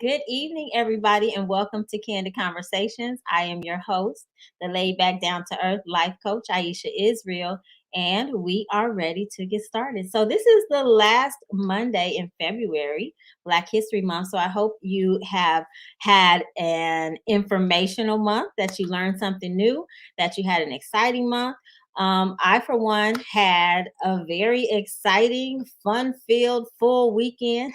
Good evening, everybody, and welcome to Candid Conversations. I am your host, the laid back, down to earth life coach, Aisha isReal, and we are ready to get started. So, this is the last Monday in February, Black History Month. So, I hope you have had an informational month, that you learned something new, that you had an exciting month. I, for one, had a very exciting, fun-filled, full weekend.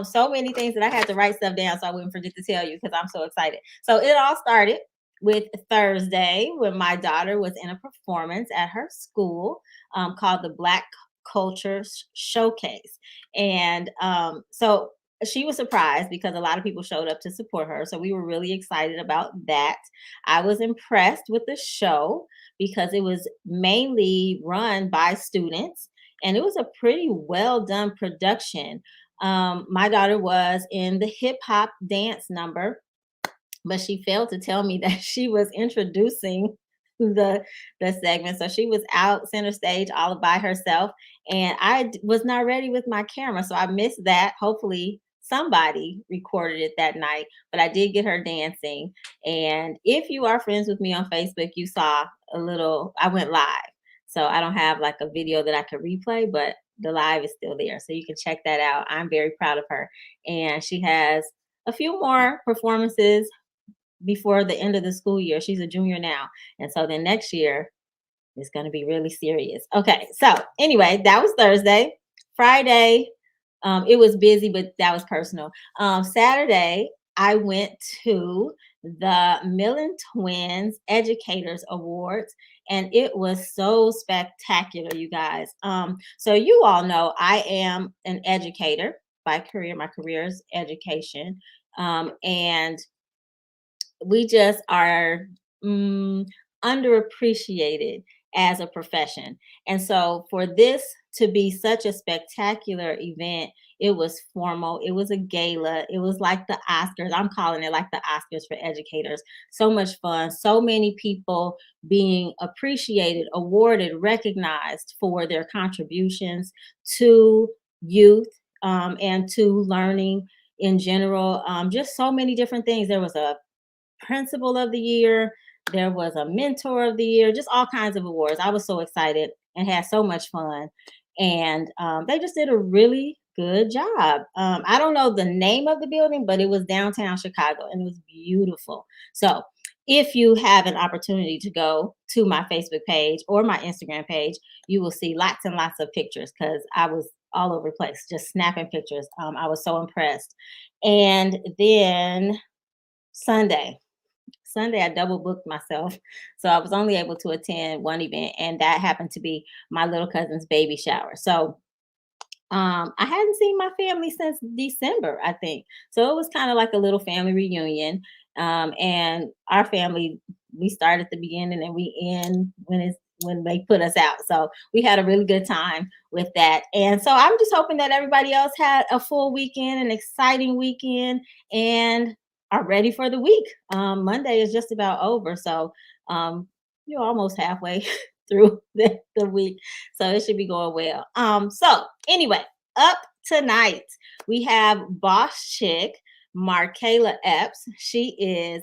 So many things that I had to write stuff down so I wouldn't forget to tell you because I'm so excited. So it all started with Thursday when my daughter was in a performance at her school called the Black Culture Showcase. And so she was surprised because a lot of people showed up to support her. So we were really excited about that. I was impressed with the show because it was mainly run by students and it was a pretty well done production. My daughter was in the hip hop dance number, but she failed to tell me that she was introducing the segment. So she was out center stage all by herself, and I was not ready with my camera, so I missed that. Hopefully somebody recorded it that night, but I did get her dancing. And if you are friends with me on Facebook, you saw I went live. So I don't have like a video that I could replay, but the live is still there. So you can check that out. I'm very proud of her. And she has a few more performances before the end of the school year. She's a junior now. And so then next year is going to be really serious. Okay. So anyway, that was Thursday. Friday, it was busy, but that was personal. Saturday, I went to the Millen Twins Educators Awards, and it was so spectacular, you guys. So you all know I am an educator by career. My career is education. And we just are underappreciated as a profession. And so for this to be such a spectacular event, it was formal. It was a gala. It was like the Oscars. I'm calling it like the Oscars for educators. So much fun. So many people being appreciated, awarded, recognized for their contributions to youth and to learning in general. Just so many different things. There was a principal of the year. There was a mentor of the year, just all kinds of awards. I was so excited and had so much fun. And they just did a really good job. I don't know the name of the building, but it was downtown Chicago and it was beautiful. So if you have an opportunity to go to my Facebook page or my Instagram page, you will see lots and lots of pictures because I was all over the place, just snapping pictures. I was so impressed. And then Sunday, I double booked myself. So I was only able to attend one event, and that happened to be my little cousin's baby shower. So I hadn't seen my family since December, I think. So it was kind of like a little family reunion. And our family, we start at the beginning and we end when they put us out. So we had a really good time with that. And so I'm just hoping that everybody else had a full weekend, an exciting weekend, and are ready for the week. Monday is just about over. So you're almost halfway through the week. So it should be going well. So anyway, up tonight, we have boss chick Markayla Epps. She is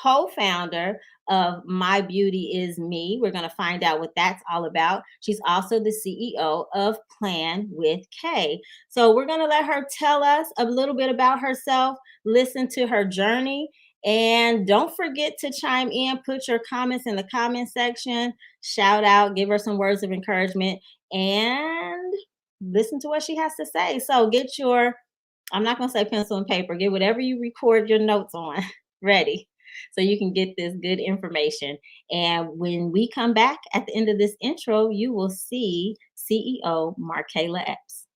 co-founder of My Beauty Is Me. We're going to find out what that's all about. She's also the CEO of Plan with K. So we're going to let her tell us a little bit about herself, listen to her journey, and don't forget to chime in, put your comments in the comment section, shout out, give her some words of encouragement, and listen to what she has to say. So get your, I'm not going to say pencil and paper, get whatever you record your notes on ready so you can get this good information. And when we come back at the end of this intro, you will see CEO Markayla Epps.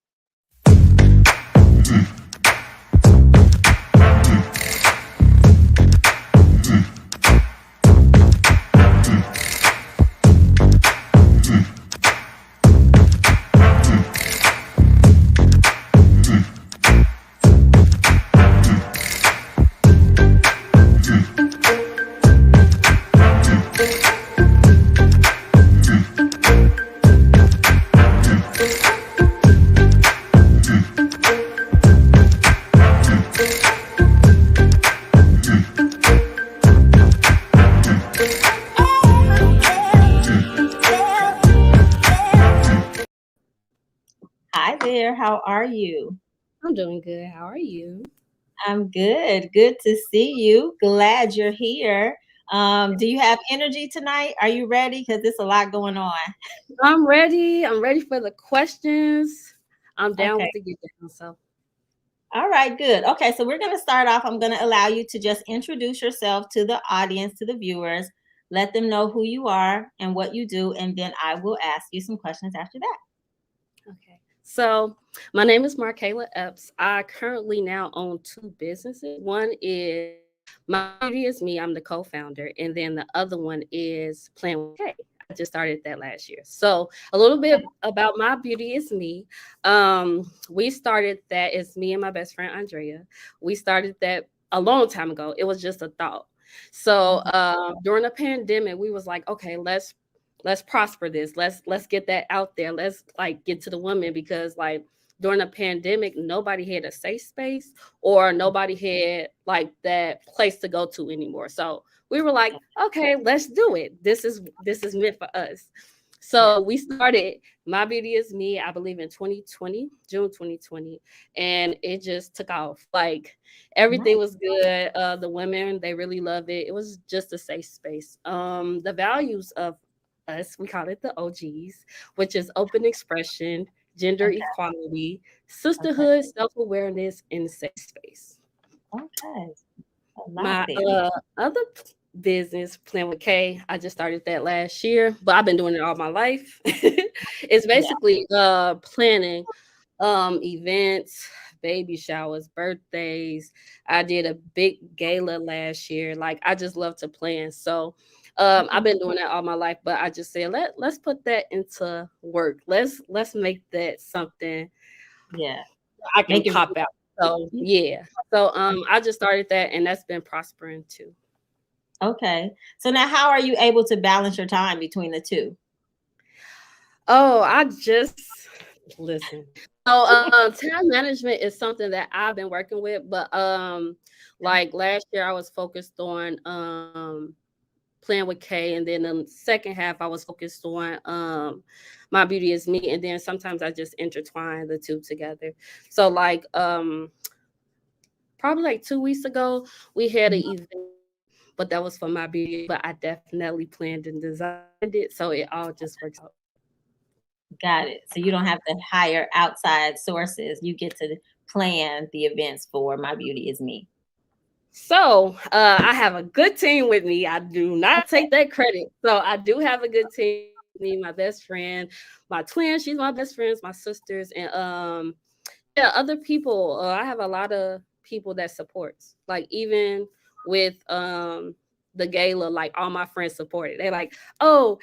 here. How are you? I'm doing good. How are you? I'm good. Good to see you. Glad you're here. Do you have energy tonight? Are you ready? Because there's a lot going on. I'm ready. I'm ready for the questions. I'm down Okay. with the get down. So, All right, good. Okay, so we're going to start off. I'm going to allow you to just introduce yourself to the audience, to the viewers, let them know who you are and what you do, and then I will ask you some questions after that. okay. So, my name is Markayla Epps. I currently now own two businesses. One is My Beauty is Me. I'm the co-founder, and then the other one is Plan with K. I just started that last year. So, a little bit about My Beauty is Me. We started that. It's me and my best friend Andrea. We started that a long time ago. It was just a thought. So Mhm. during the pandemic, we was like, okay, let's prosper this. Let's get that out there. Let's like get to the women because like during the pandemic, nobody had a safe space or nobody had like that place to go to anymore. So we were like, okay, let's do it. This is meant for us. Yeah. So we started My Beauty is Me, I believe in 2020, June 2020, and it just took off. Like everything Nice. was good. The women, they really loved it. It was just a safe space. The values of us, we call it the OGs, which is open expression, gender Okay. equality, Okay. sisterhood, self-awareness, and safe space. Okay. A lot My there. other business, Plan with K, I just started that last year, but I've been doing it all my life. It's Yeah. basically planning events, baby showers, birthdays. I did a big gala last year. Like I just love to plan. So I've Okay. been doing that all my life, but I just said let's put that into work. Let's make that something Yeah. I can Make it pop out. So real. yeah. So I just started that and that's been prospering too. Okay. So now how are you able to balance your time between the two? Oh, I just listen. So time management is something that I've been working with, but like last year I was focused on playing with K, and then the second half I was focused on My Beauty is Me, and then sometimes I just intertwine the two together. So like probably like 2 weeks ago we had an Mhm. event, but that was for My Beauty, but I definitely planned and designed it, so it all just works out. Got it. So you don't have to hire outside sources. You get to plan the events for My Beauty is Me. So I have a good team with me. I do not take that credit. So I do have a good team with me, my best friend, my twin, she's my best friends, my sisters, and yeah, other people. I have a lot of people that supports. Like even with the gala, like all my friends support it. They're like, oh,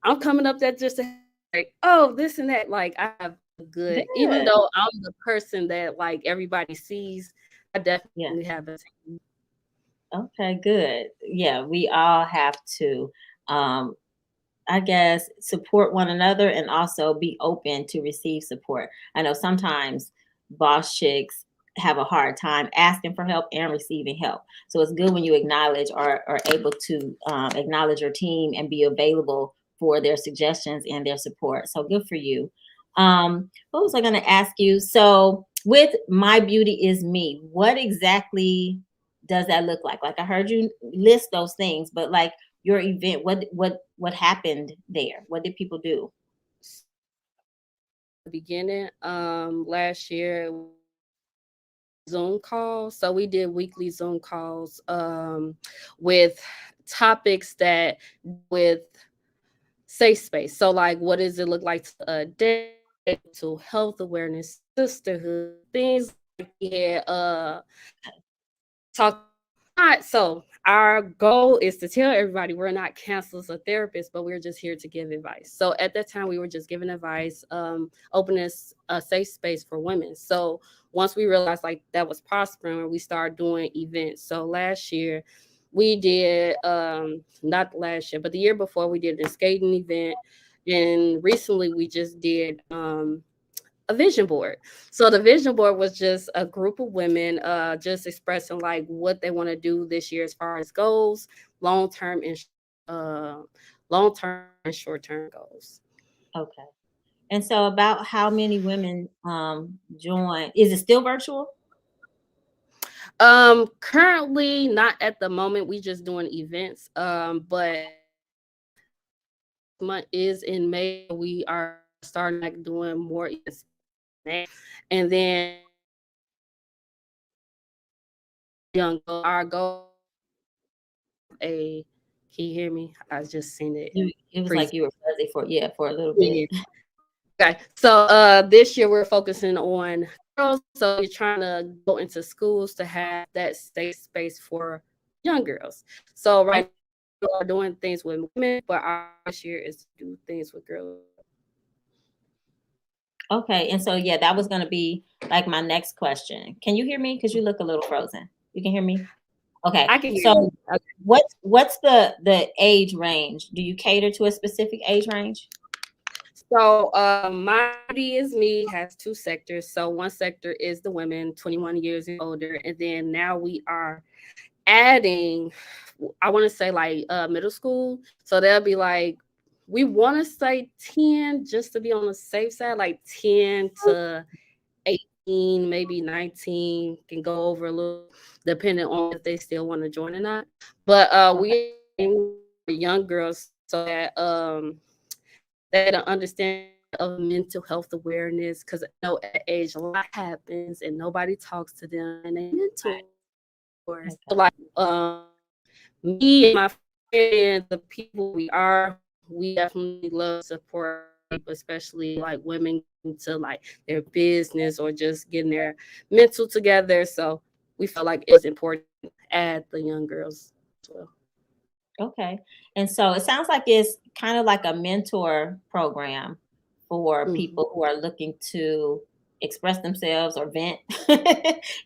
I'm coming up there just to have like, oh, this and that. Like I have a good, even Good. though I'm the person that like everybody sees, I Yeah. definitely have a team. Okay, good. Yeah, we all have to um I guess, support one another and also be open to receive support. I know sometimes boss chicks have a hard time asking for help and receiving help. So it's good when you acknowledge or are able to acknowledge your team and be available for their suggestions and their support. So good for you. What was I going to ask you? So with My Beauty is Me, what exactly does that look like? Like I heard you list those things, but like your event, what happened there? What did people do? The beginning, last year we Zoom calls. So we did weekly Zoom calls with topics that with safe space. So like what does it look like to to health awareness, sisterhood, things like we had talk not so our goal is to tell everybody we're not counselors or therapists, but we're just here to give advice. So at that time we were just giving advice, opening a safe space for women. So once we realized like that was prospering, we started doing events. So last year we did not last year but the year before we did a skating event, and recently we just did a vision board. So the vision board was just a group of women just expressing like what they want to do this year as far as goals, long term and uh long term and short term goals. Okay. And so about how many women join? Is it still virtual? Currently not at the moment. We just doing events. But month is in May. We are starting like doing more events now. And then our goal a can you hear me? I just seen it It was freeze. like you were fuzzy for, yeah, for a little bit. Yeah. Okay. So this year we're focusing on girls. So we're trying to go into schools to have that safe space for young girls. So Oh, right now we are doing things with women, but our this year is to do things with girls. okay. And so yeah, that was gonna be like my next question. Can you hear me? Because you look a little frozen. You can hear me? Okay. I can hear So you. Okay. what's the age range? Do you cater to a specific age range? So my is me has two sectors. So one sector is the women 21 years and older, and then now we are adding, I want to say like middle school. So they'll be like, we want to say 10 just to be on the safe side, like 10 to 18, maybe 19, can go over a little depending on if they still want to join or not. But Okay. we young girls so that they don't understand of mental health awareness, because I know at age a lot happens and nobody talks to them and they mentors. So Okay. like me and my friends, the people we are, we definitely love support people, especially like women into like their business or just getting their mental together. So we felt like it's important to add the young girls as well. Okay. And so it sounds like it's kind of like a mentor program for Mhm. people who are looking to express themselves or vent,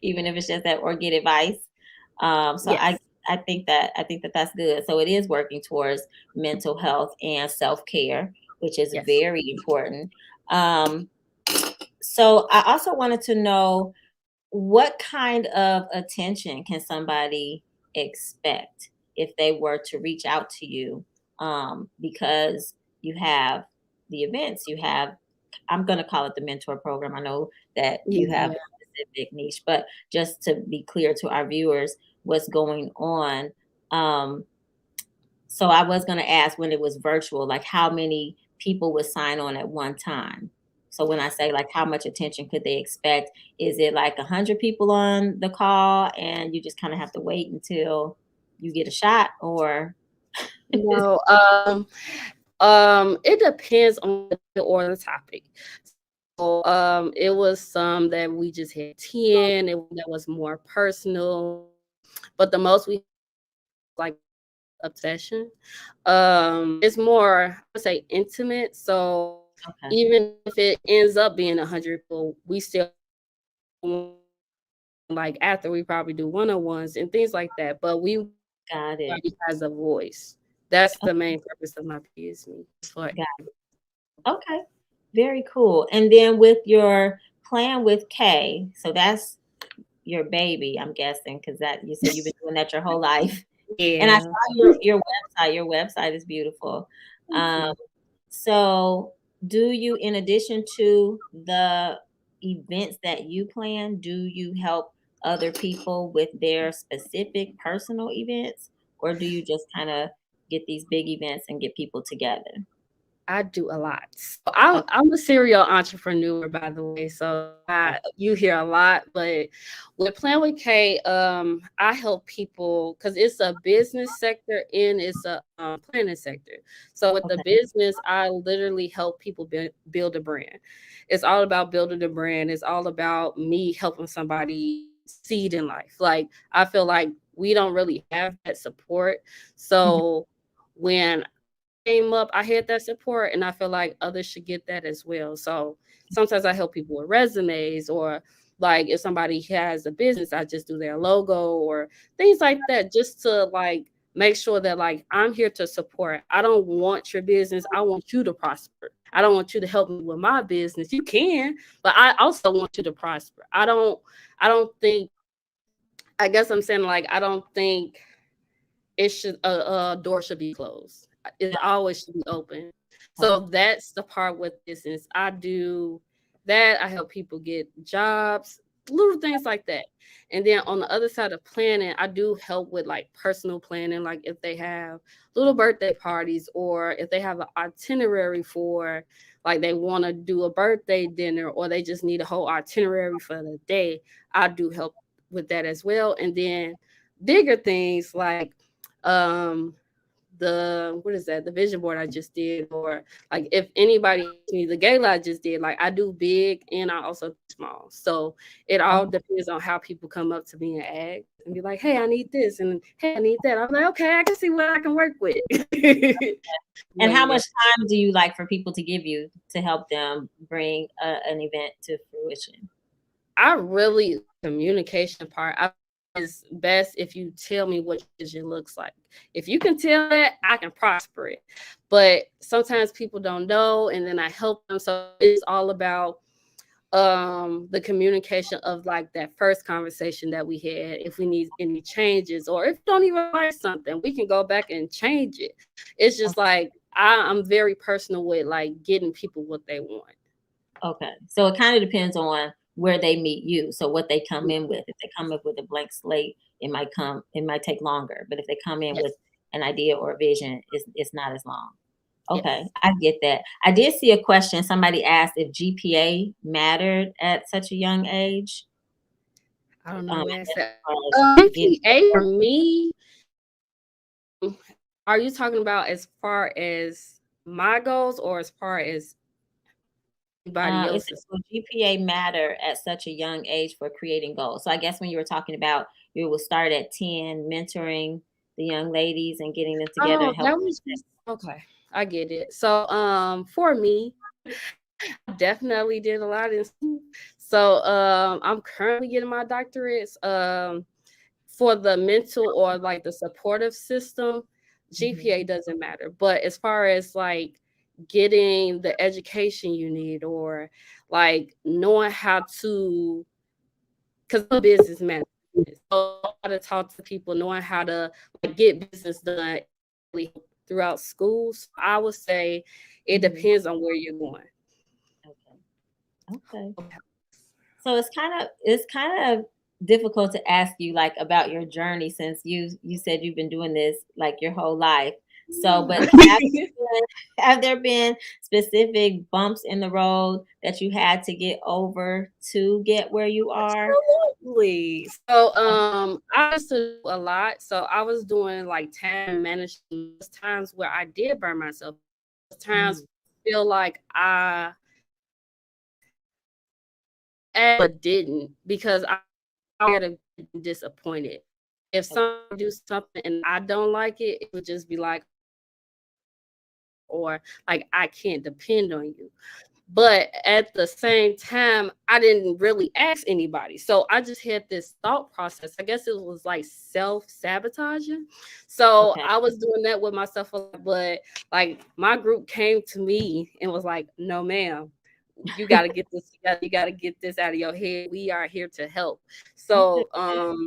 even if it's just that or get advice. So Yes. I think that that's good. So it is working towards mental health and self care, which is Yes. very important. Um, so I also wanted to know what kind of attention can somebody expect if they were to reach out to you? Because you have the events, you have, I'm going to call it the mentor program. I know that you have Yeah. a specific niche, but just to be clear to our viewers what's going on. Um, so I was going to ask when it was virtual, like how many people would sign on at one time? So when I say like how much attention could they expect, is it like 100 people on the call and you just kind of have to wait until you get a shot or No, it depends on the or the topic. So, it was some that we just had 10, that was more personal, but the most we like obsession. It's more, I would say, intimate. So okay, even if it ends up being 100 people, we still like after we probably do one-on-ones and things like that. But we got it. everybody has a voice. That's Oh, the main purpose of my PSM. For okay, very cool. And then with your plan with K, so that's your baby, I'm guessing, because that you said you've been doing that your whole life. And I yeah. saw your website. Your website is beautiful. Thank Um, you. so do you, in addition to the events that you plan, do you help other people with their specific personal events, or do you just kind of get these big events and get people together? I do a lot. So I'm a serial entrepreneur, by the way. So you hear a lot, but with Plan with K, I help people because it's a business sector and it's a planning sector. So with the Okay. business, I literally help people build a brand. It's all about building a brand. It's all about me helping somebody succeed in life. Like I feel like we don't really have that support. Mhm. So when came up, I had that support, and I feel like others should get that as well. So sometimes I help people with resumes, or like if somebody has a business, I just do their logo or things like that, just to like make sure that like I'm here to support. I don't want your business. I want you to prosper. I don't want you to help me with my business. You can, but I also want you to prosper. I don't think I guess I'm saying like I don't think it should a door should be closed. It always should be open. So that's the part with this is I do that. I help people get jobs, little things like that. And then on the other side of planning, I do help with like personal planning, like if they have little birthday parties or if they have an itinerary for like they want to do a birthday dinner or they just need a whole itinerary for the day, I do help with that as well. And then bigger things like um the what is that, the vision board I just did, or like if anybody needs the gala I just did, like I do big and I also do small. So it all depends on how people come up to me and ask and be like, hey, I need this, and hey, I need that. I'm like, okay, I can see what I can work with. And But how yeah, much time do you like for people to give you to help them bring an event to fruition? I really communication part. I is best if you tell me what your vision looks like. If you can tell that, I can prosper it. But sometimes people don't know, and then I help them. So it's all about the communication of like that first conversation that we had. If we need any changes, or if you don't even like something, we can go back and change it. It's just like I'm very personal with like getting people what they want. Okay. So it kind of depends on where they meet you. So what they come in with. If they come up with a blank slate, it might take longer. But if they come in with Yes. an idea or a vision, it's not as long. Okay, Yes. I get that. I did see a question. Somebody asked if GPA mattered at such a young age. I don't know I who guess asked that. as far as getting GPA for me, are you talking about as far as my goals or as far as anybody it says, else's? will GPA matter at such a young age for creating goals? So I guess when you were talking about you will start at 10, mentoring the young ladies and getting them together Oh, and help. that was just okay. I get it. So, for me, I definitely did a lot in school. So, I'm currently getting my doctorates. For the mental or like the supportive system, GPA Mhm. doesn't matter. But as far as like getting the education you need or like knowing how to, because I'm a businessman, so how to talk to people, knowing how to like get business done really throughout school. So I would say it Mhm. depends on where you're going. Okay. Okay. So it's kind of difficult to ask you like about your journey since you said you've been doing this like your whole life. So, but have there been specific bumps in the road that you had to get over to get where you are? Absolutely. So, I used to do a lot. So I was doing like time management. There's times where I did burn myself. There's times Mm, feel like I but didn't because I would have been disappointed. If okay. someone do something and I don't like it, it would just be like, or like I can't depend on you. But at the same time, I didn't really ask anybody. So I just had this thought process. I guess it was like self-sabotaging. So Okay. I was doing that with myself a lot, but like my group came to me and was like, no, ma'am, you gotta get this together. You gotta get this out of your head. We are here to help. Okay. So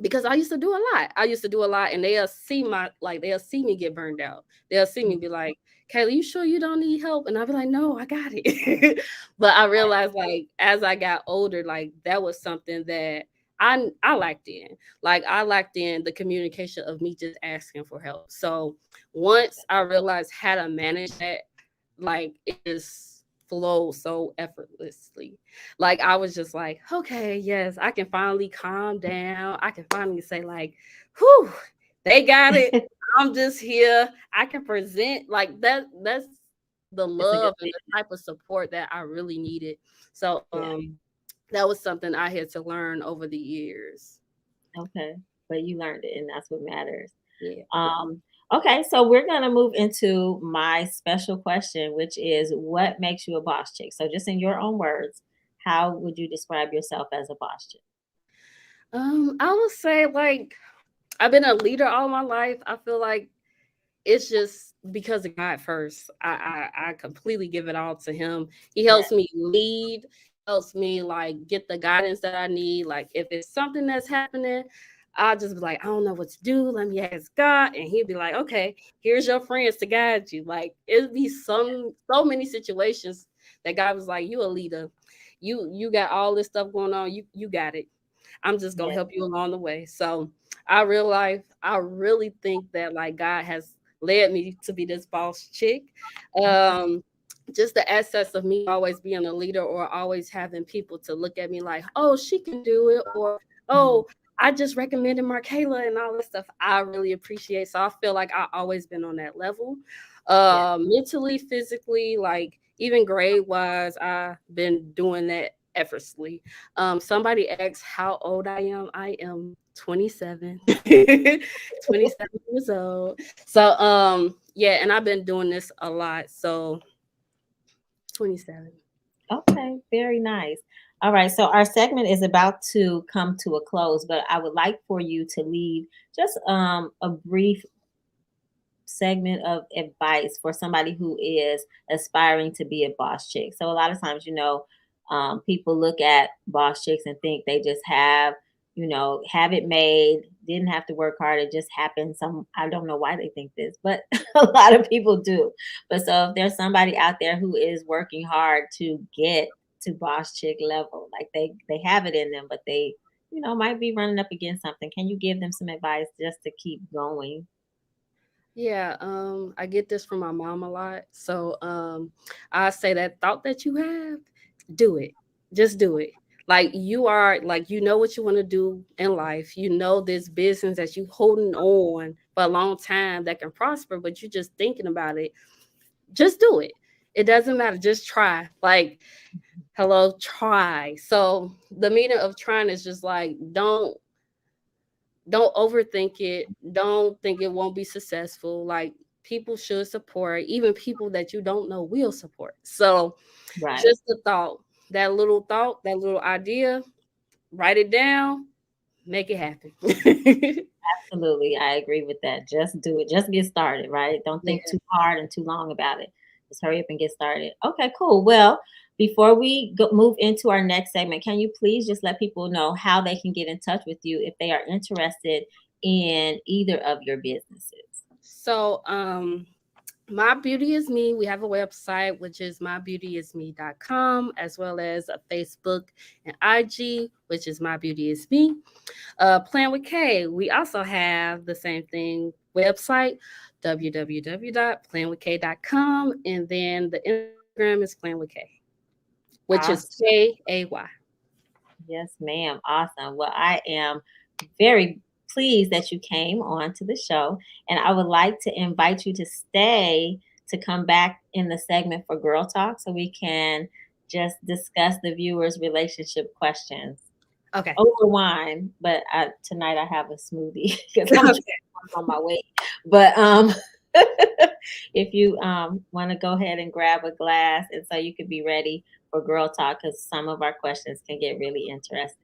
because I used to do a lot. I used to do a lot, and they'll see me get burned out. They'll see me Mhm. be like, Kayla, you sure you don't need help? And I'll be like, no, I got it. But I realized like as I got older, like that was something that I lacked in. Like I lacked in the communication of me just asking for help. So once I realized how to manage that, like it just flowed so effortlessly. Like I was just like, okay, yes, I can finally calm down. I can finally say, like, whew, they got it. I'm just here. I can present like that. That's the It's a good love and thing. the type of support that I really needed. So Yeah. that was something I had to learn over the years. Okay. But you learned it and that's what matters. Yeah. Um, okay, so we're gonna move into my special question, which is what makes you a boss chick? So just in your own words, how would you describe yourself as a boss chick? I would say like I've been a leader all my life. I feel like it's just because of God first. I completely give it all to him. He Yeah. helps me lead, helps me like get the guidance that I need. Like if it's something that's happening, I'll just be like, I don't know what to do. Let me ask God. And he'd be like, okay, here's your friends to guide you. Like it'd be so many situations that God was like, you a leader. You got all this stuff going on. You got it. I'm just gonna Yes. help you along the way. So I realize I really think that like God has led me to be this boss chick. Um just the essence of me always being a leader or always having people to look at me like, oh, she can do it, or Mhm. oh, I just recommended Markayla and all this stuff. I really appreciate. So I feel like I always been on that level. Yeah. Mentally, physically, like even grade wise, I've been doing that effortlessly. Somebody asked how old I am. I am 27. 27 years old. So yeah, and I've been doing this a lot. So 27. Okay, very nice. All right, so our segment is about to come to a close, but I would like for you to leave just a brief segment of advice for somebody who is aspiring to be a boss chick. So a lot of times, people look at boss chicks and think they just have, have it made, didn't have to work hard. It just happened. I don't know why they think this, but a lot of people do. But so if there's somebody out there who is working hard to get to boss chick level, like they have it in them, but they, might be running up against something. Can you give them some advice just to keep going? Yeah, I get this from my mom a lot. So I say that thought that you have, do it. Just do it. Like you are like you know what you want to do in life. You know this business that you holding on for a long time that can prosper, but you're just thinking about it. Just do it. It doesn't matter. Just try. Like, hello, try. So the meaning of trying is just like don't overthink it. Don't think it won't be successful. Like people should support, even people that you don't know will support. So Right. just the thought, that little idea, write it down, make it happen. Absolutely, I agree with that. Just do it. Just get started, right? Don't Yeah. think too hard and too long about it. Just hurry up and get started. Okay, cool. Well, before we move into our next segment, can you please just let people know how they can get in touch with you if they are interested in either of your businesses? So My Beauty is Me. We have a website, which is mybeautyisme.com, as well as a Facebook and IG, which is My Beauty is Me. Plan with K, we also have the same thing website, www.planwithk.com. And then the Instagram is Plan with K, which is Awesome. KAY. Yes, ma'am. Awesome. Well, I am very pleased that you came on to the show, and I would like to invite you to stay to come back in the segment for Girl Talk so we can just discuss the viewers' relationship questions Okay. over wine. But tonight I have a smoothie because I'm Okay. on my way. But if you want to go ahead and grab a glass, and so you could be ready for Girl Talk because some of our questions can get really interesting.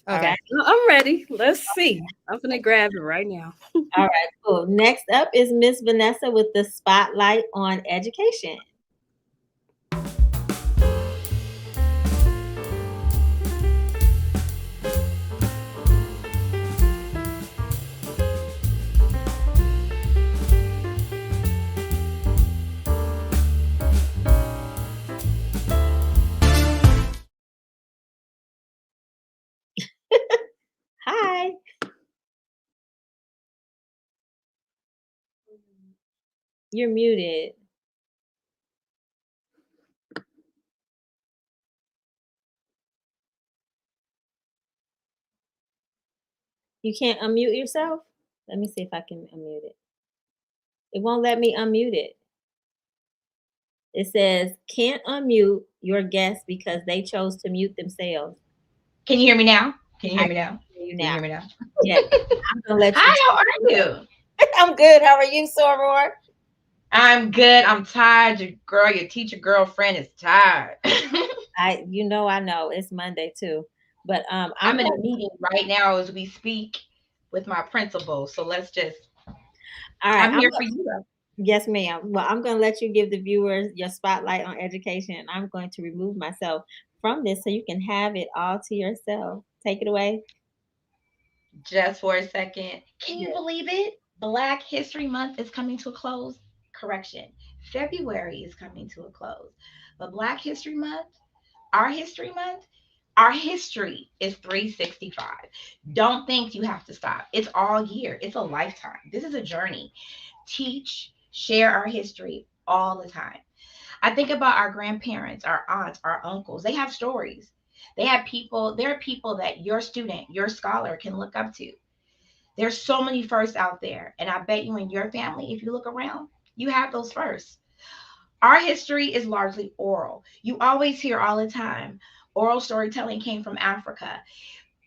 All right. Okay. I'm ready. Let's see. I'm going to grab it right now. All right, cool. Next up is Miss Vanessa with the spotlight on education. Hi. You're muted. You can't unmute yourself? Let me see if I can unmute it. It won't let me unmute it. It says can't unmute your guest because they chose to mute themselves. Can you hear me now? Can you I hear me can now? hear you Can you now. hear me now? Yes. I'm gonna let you. Hi, how are you? I'm good. How are you, Soror? I'm good. I'm tired. Your teacher girlfriend is tired. I know it's Monday too, but I'm I'm in a going. meeting right now as we speak with my principal. So All right. I'm here for you though. Yes, ma'am. Well, I'm going to let you give the viewers your spotlight on education, and I'm going to remove myself from this so you can have it all to yourself. Take it away. Just for a second. Can you Yeah. believe it? Black History Month is coming to a close. Correction. February is coming to a close. But Black History Month, our History Month, our history is 365. Don't think you have to stop. It's all year. It's a lifetime. This is a journey. Teach, share our history all the time. I think about our grandparents, our aunts, our uncles. They have stories. They have people, there are people that your student, your scholar can look up to. There's so many firsts out there. And I bet you in your family, if you look around, you have those firsts. Our history is largely oral. You always hear all the time oral storytelling came from Africa.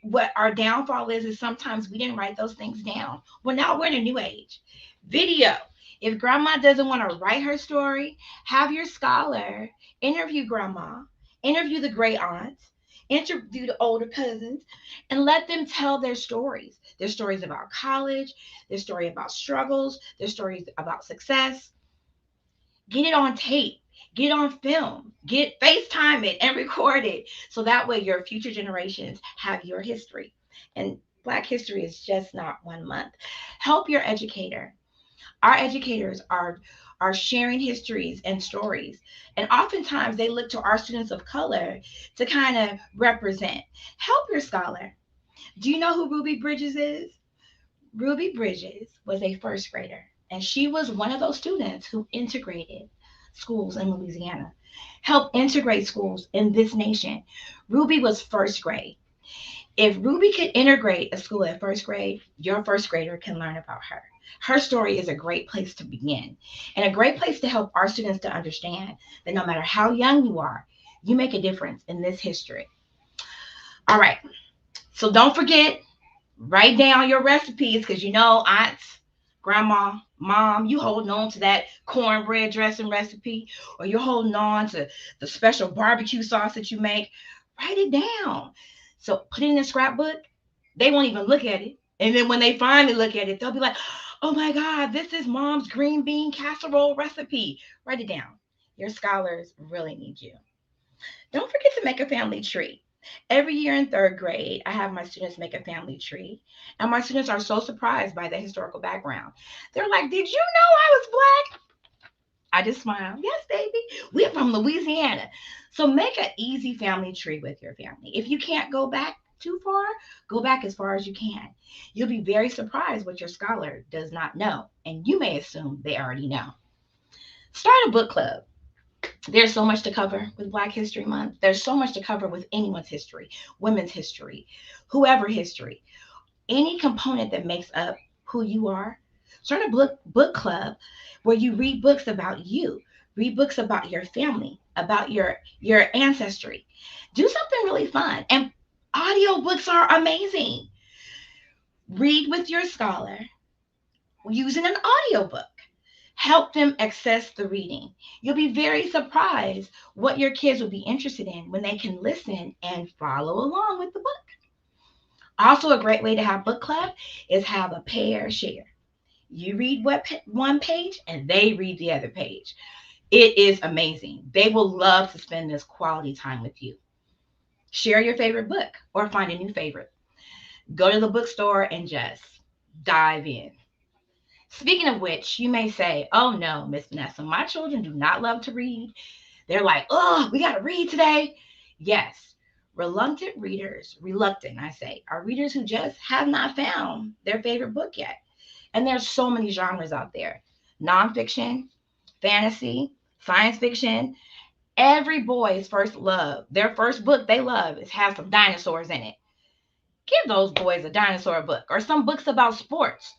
What our downfall is sometimes we didn't write those things down. Well, now we're in a new age. Video. If grandma doesn't want to write her story, have your scholar interview grandma, interview the great aunts, interview the older cousins, and let them tell their stories about college, their story about struggles, their stories about success. Get it on tape, get on film, get FaceTime it and record it. So that way your future generations have your history. And Black history is just not 1 month. Help your educator. Our educators are sharing histories and stories. And oftentimes they look to our students of color to kind of represent. Help your scholar. Do you know who Ruby Bridges is? Ruby Bridges was a first grader, and she was one of those students who integrated schools in Louisiana, helped integrate schools in this nation. Ruby was first grade. If Ruby could integrate a school at first grade, your first grader can learn about her. Her story is a great place to begin and a great place to help our students to understand that no matter how young you are, you make a difference in this history. All right. So don't forget, write down your recipes because you know, aunts, grandma, mom, you holding on to that cornbread dressing recipe, or you're holding on to the special barbecue sauce that you make. Write it down. So put it in a scrapbook. They won't even look at it. And then when they finally look at it, they'll be like, oh my God, this is mom's green bean casserole recipe. Write it down. Your scholars really need you. Don't forget to make a family tree. Every year in third grade, I have my students make a family tree. And my students are so surprised by the historical background. They're like, did you know I was black? I just smile. Yes, baby. We're from Louisiana. So make an easy family tree with your family. If you can't go back too far, go back as far as you can. You'll be very surprised what your scholar does not know. And you may assume they already know. Start a book club. There's so much to cover with Black History Month. There's so much to cover with anyone's history, women's history, whoever history, any component that makes up who you are. Start a book club where you read books about you, read books about your family, about your ancestry. Do something really fun. And audiobooks are amazing. Read with your scholar using an audiobook. Help them access the reading. You'll be very surprised what your kids will be interested in when they can listen and follow along with the book. Also, a great way to have book club is have a pair share. You read one page and they read the other page. It is amazing. They will love to spend this quality time with you. Share your favorite book or find a new favorite. Go to the bookstore and just dive in. Speaking of which, you may say, oh no, Miss Vanessa, my children do not love to read. They're like, oh, we got to read today. Yes, reluctant, I say, are readers who just have not found their favorite book yet. And there's so many genres out there: nonfiction, fantasy, science fiction. Every boy's first love, their first book they love, is has some dinosaurs in it. Give those boys a dinosaur book or some books about sports.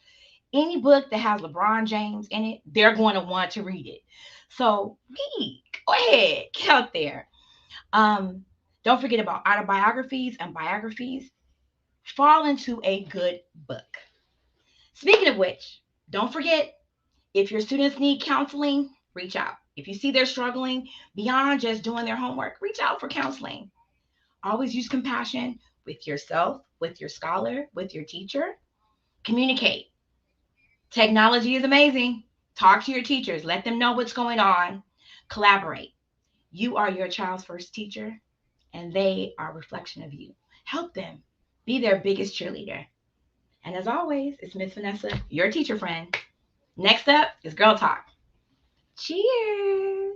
Any book that has LeBron James in it, they're going to want to read it. So, go ahead, get out there. Um, don't forget about autobiographies and biographies. Fall into a good book. Speaking of which, don't forget, if your students need counseling, reach out. If you see they're struggling beyond just doing their homework, reach out for counseling. Always use compassion with yourself, with your scholar, with your teacher. Communicate. Technology is amazing. Talk to your teachers. Let them know what's going on. Collaborate. You are your child's first teacher, and they are a reflection of you. Help them. Be their biggest cheerleader. And as always, it's Miss Vanessa, your teacher friend. Next up is Girl Talk. Cheers.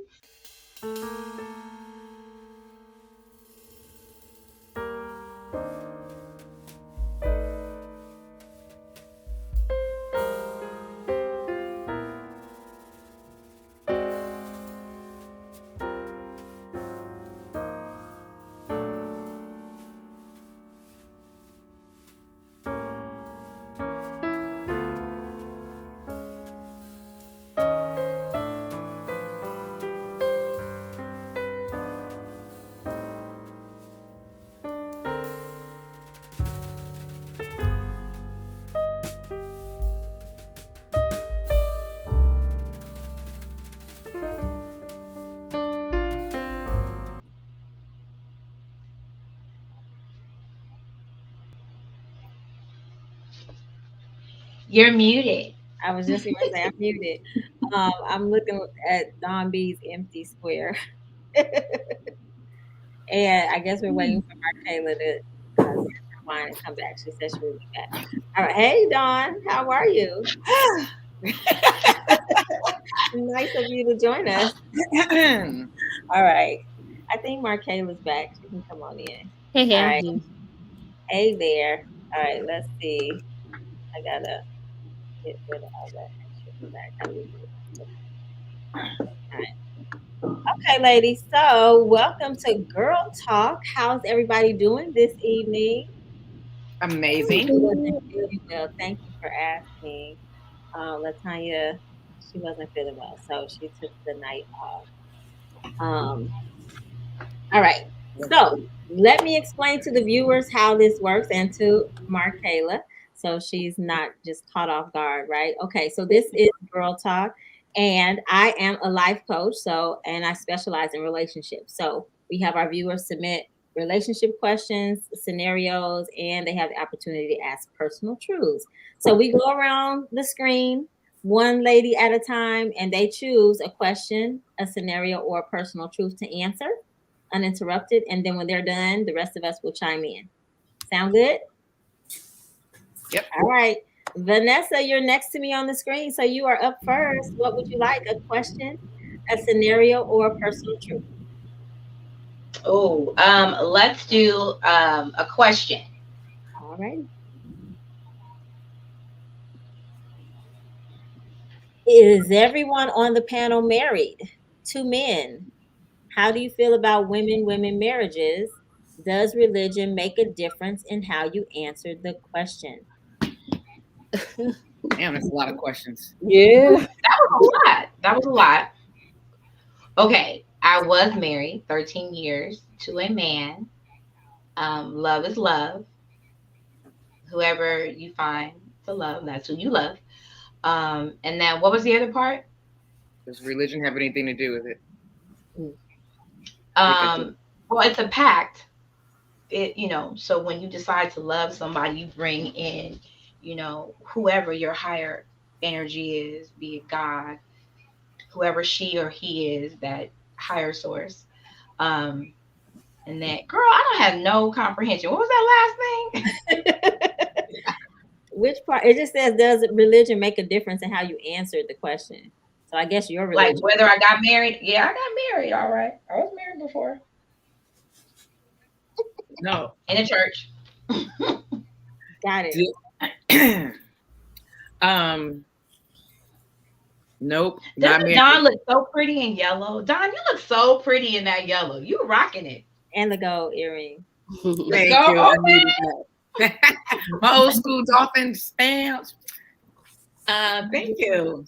You're muted. I was just going to say I'm muted. I'm looking at Don B's empty square, and I guess we're waiting for Markayla to sip her wine and come back. She said she would be back. All right, hey Don, how are you? Nice of you to join us. All right, I think Markayla's back. She can come on in. Hey, All I'm right, here. hey there. All right, let's see. I gotta get rid of all that extra because I gotta leave it. All right. Okay, ladies. So, welcome to Girl Talk. How's everybody doing this evening? Amazing. Really well. Thank you for asking. LaTanya, she wasn't feeling well, so she took the night off. Um, all right. So let me explain to the viewers how this works and to Markayla so she's not just caught off guard, right? Okay, so this is Girl Talk, and I am a life coach, and I specialize in relationships. So we have our viewers submit relationship questions, scenarios, and they have the opportunity to ask personal truths. So we go around the screen, one lady at a time, and they choose a question, a scenario, or a personal truth to answer uninterrupted. And then when they're done, the rest of us will chime in. Sound good? Yep. All right. Vanessa, you're next to me on the screen. So you are up first. What would you like? A question, a scenario, or a personal truth? Oh, let's do a question. All right. Is everyone on the panel married? Two men. How do you feel about women marriages? Does religion make a difference in how you answered the question? Damn, that's a lot of questions. Yeah. That was a lot. That was a lot. Okay, I was married 13 years to a man. Love is love. Whoever you find to love, that's who you love. And then what was the other part? Does religion have anything to do with it? Well, it's a pact. So when you decide to love somebody, you bring in, whoever your higher energy is, be it God, whoever she or he is, that higher source. And that, girl, I don't have no comprehension. What was that last thing? Which part? It just says, does religion make a difference in how you answered the question? So I guess your religion. Like whether I got married. Yeah, I got married. All right. I was married before. No. In a church. Got it. Nope. Doesn't Don look so pretty in yellow? Don, you look so pretty in that yellow. You rocking it. And the gold earring. Thank you. My old school dolphin stamps. Thank you.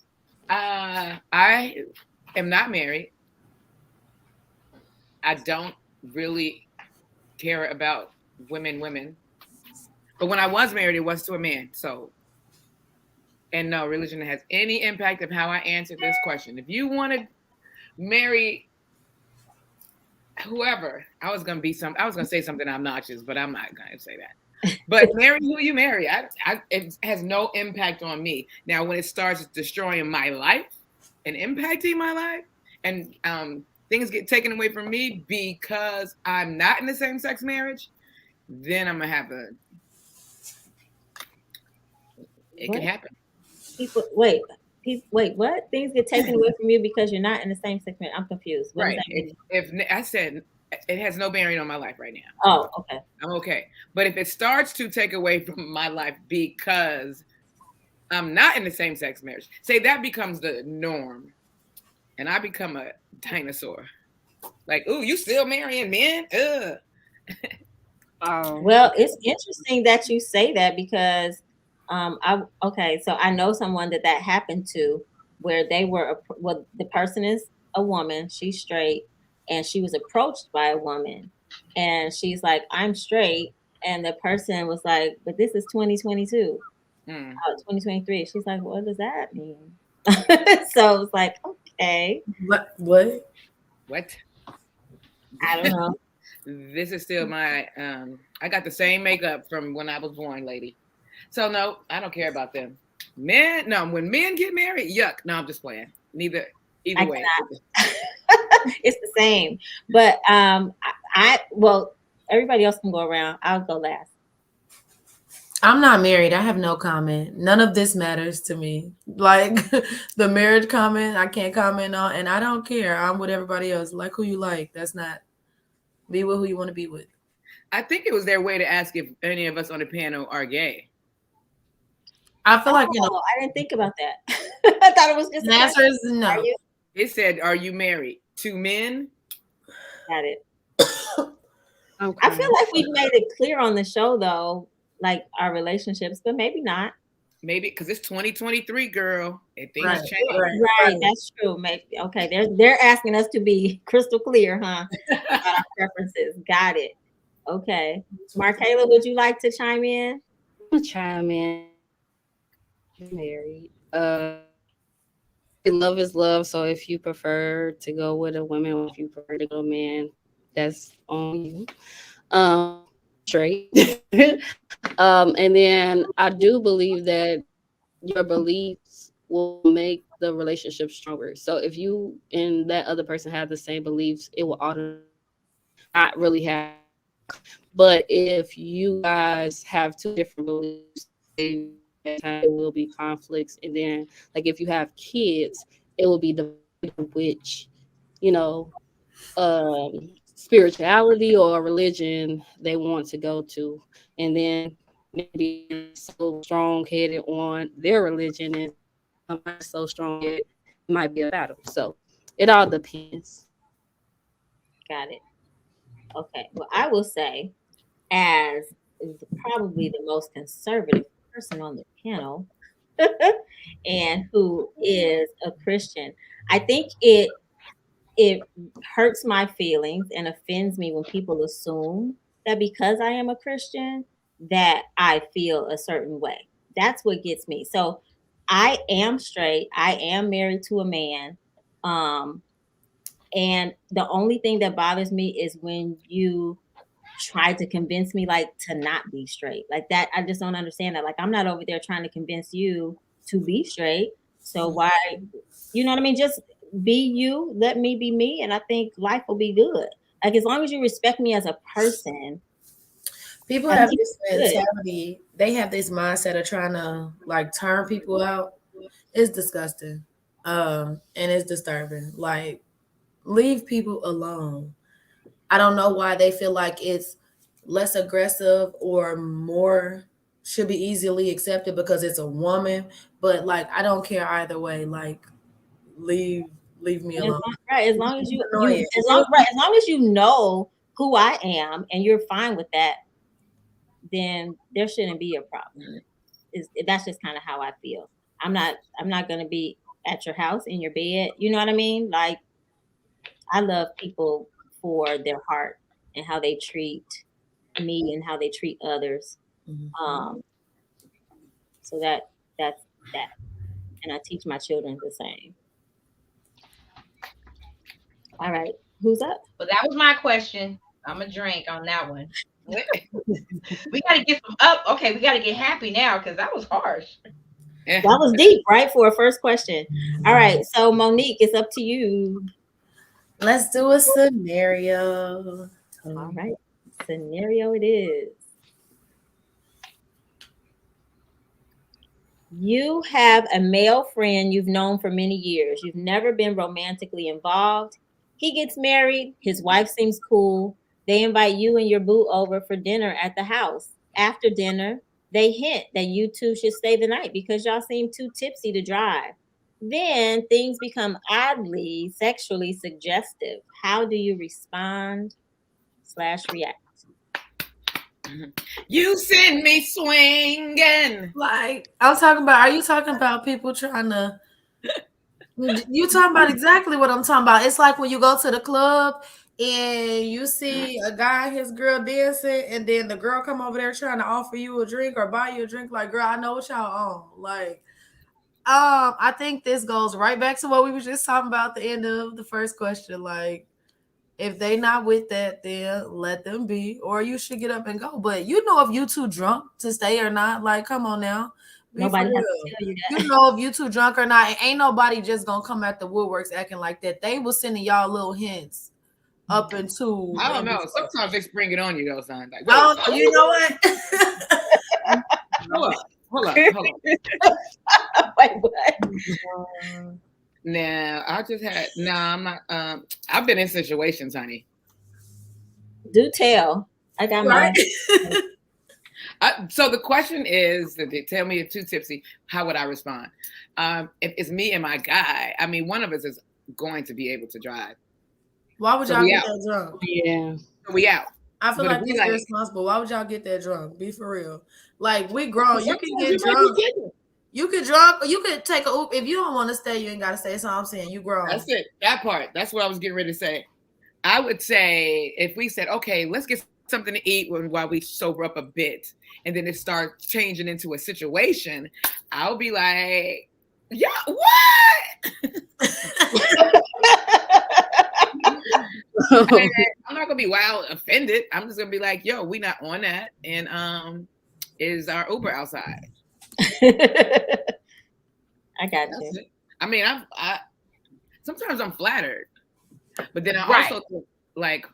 I am not married. I don't really care about women. But when I was married, it was to a man. So, and no, religion has any impact of how I answered this question. If you want to marry whoever, I was gonna say something obnoxious, but I'm not gonna say that. But marry who you marry. It has no impact on me. Now, when it starts destroying my life and impacting my life, and things get taken away from me because I'm not in the same-sex marriage, then I'm gonna have It What? can happen. People, wait. Wait, what? Things get taken away from you because you're not in the same sex marriage. I'm confused. What does Right. that mean? If I said it has no bearing on my life right now. Oh, okay. I'm okay. But if it starts to take away from my life because I'm not in the same sex marriage, say that becomes the norm and I become a dinosaur. Like, ooh, you still marrying men? Ugh. Well, it's interesting that you say that because so I know someone that happened to where they were well, the person is a woman, she's straight, and she was approached by a woman, and she's like, I'm straight, and the person was like, but this is 2022, 2023. She's like, what does that mean? So it's like, okay, What? What? I don't know. This is still my I got the same makeup from when I was born, lady. So no, I don't care about them. Men, no, when men get married, yuck. No, I'm just playing. Either way. It's the same. But well, everybody else can go around. I'll go last. I'm not married. I have no comment. None of this matters to me. Like the marriage comment, I can't comment on, and I don't care. I'm with everybody else. Like who you like. That's not be with who you want to be with. I think it was their way to ask if any of us on the panel are gay. I feel like I didn't think about that. I thought it was just the answer is no. It said, "Are you married to men?" Got it. Okay. I feel like we've made it clear on the show, though, like our relationships, but maybe not. Maybe because it's 2023, girl, and things Right, change. Right, that's true. Maybe okay. They're asking us to be crystal clear, huh? About our preferences. Got it. Okay, Markayla, would you like to chime in? I'm gonna chime in. Married. Love is love. So if you prefer to go with a woman, or if you prefer to go with a man, that's on you. Straight. And then I do believe that your beliefs will make the relationship stronger. So if you and that other person have the same beliefs, it will automatically not really have. But if you guys have two different beliefs, there will be conflicts. And then, like, if you have kids, it will be the which, you know, spirituality or religion they want to go to. And then maybe so strong headed on their religion and I'm not so strong it might be a battle. So it all depends. Got it. Okay. Well, I will say, as probably the most conservative person on the panel, and who is a Christian, I think it hurts my feelings and offends me when people assume that because I am a Christian that I feel a certain way. That's what gets me. So I am straight. I am married to a man. Um, and the only thing that bothers me is when you try to convince me like to not be straight. Like that, I just don't understand that. Like I'm not over there trying to convince you to be straight. So why, you know what I mean? Just be you, let me be me, and I think life will be good. Like as long as you respect me as a person. People have this mentality. They have this mindset of trying to like turn people out. It's disgusting. And it's disturbing. Like leave people alone. I don't know why they feel like it's less aggressive or more should be easily accepted because it's a woman. But like I don't care either way. Like leave me alone. As long as as long as you know who I am and you're fine with that, then there shouldn't be a problem. That's just kind of how I feel. I'm not gonna be at your house in your bed. You know what I mean? Like I love people for their heart and how they treat me and how they treat others. So that's that. And I teach my children the same. All right. Who's up? Well, that was my question. I'm a drink on that one. We got to get some up. Okay, we got to get happy now because that was harsh. That was deep, right? For a first question. All right. So Monique, it's up to you. Let's do a scenario. All right. Scenario it is. You have a male friend you've known for many years. You've never been romantically involved. He gets married. His wife seems cool. They invite you and your boo over for dinner at the house. After dinner, they hint that you two should stay the night because y'all seem too tipsy to drive. Then things become oddly sexually suggestive. How do you respond / react? You send me swinging. Like, I'm talking about, are you talking about people trying to, you talking about exactly what I'm talking about. It's like when you go to the club and you see a guy and his girl dancing, and then the girl come over there trying to offer you a drink or buy you a drink. Like, girl, I know what y'all on. Like, I think this goes right back to what we were just talking about at the end of the first question. Like, if they not with that, then let them be, or you should get up and go. But you know if you too drunk to stay or not. Like, come on now. Nobody has to tell you that. You know if you too drunk or not. Ain't nobody just gonna come at the woodworks acting like that. They was sending y'all little hints up into. I don't know. Sometimes they spring it on you though, son. Like, you know what? Hold up. Wait, what? Nah, I'm not. I've been in situations, honey. Do tell. I got mine. So the question is, tell me if too tipsy, how would I respond? If it's me and my guy, I mean, one of us is going to be able to drive. Why would y'all get that drunk? Yeah. So we out. I feel like it's irresponsible. Why would y'all get that drunk? Be for real. Like, we grown. You can get drunk. You could drunk, or you could take a Uber. If you don't want to stay, you ain't got to stay. So I'm saying you grown. That's it. That part. That's what I was getting ready to say. I would say if we said, okay, let's get something to eat while we sober up a bit, and then it starts changing into a situation, I'll be like, yeah, what? I'm not gonna be wild offended. I'm just gonna be like, yo, we not on that, and is our Uber outside? I got you. I mean, I sometimes I'm flattered, but then I also think, like,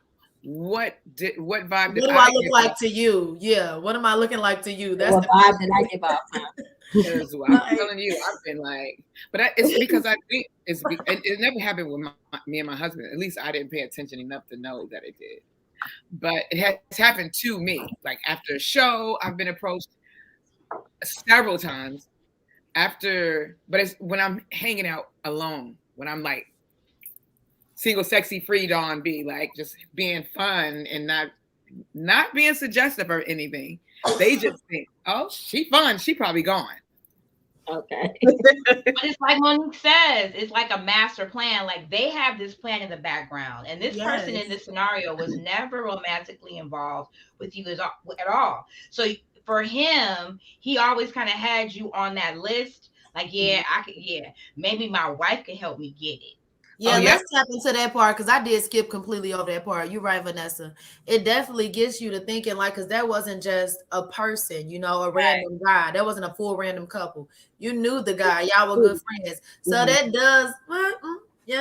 what vibe did I look like to you? Yeah, what am I looking like to you? That's what vibe did I give off? Because I'm telling you, I've been like, but it's because I think it never happened with me and my husband. At least I didn't pay attention enough to know that it did. But it has happened to me. Like after a show, I've been approached several times. But it's when I'm hanging out alone, when I'm like single, sexy, free Dawn B, like just being fun and not being suggestive or anything. They just think, oh, she fun. She probably gone. Okay. But it's like Monique says, it's like a master plan. Like they have this plan in the background. And this person in this scenario was never romantically involved with you at all. So for him, he always kind of had you on that list. Like, maybe my wife can help me get it. Yeah, let's tap into that part because I did skip completely over that part. You're right, Vanessa. It definitely gets you to thinking, like, because that wasn't just a person, a random guy. That wasn't a full random couple. You knew the guy. Y'all were good friends. So that does,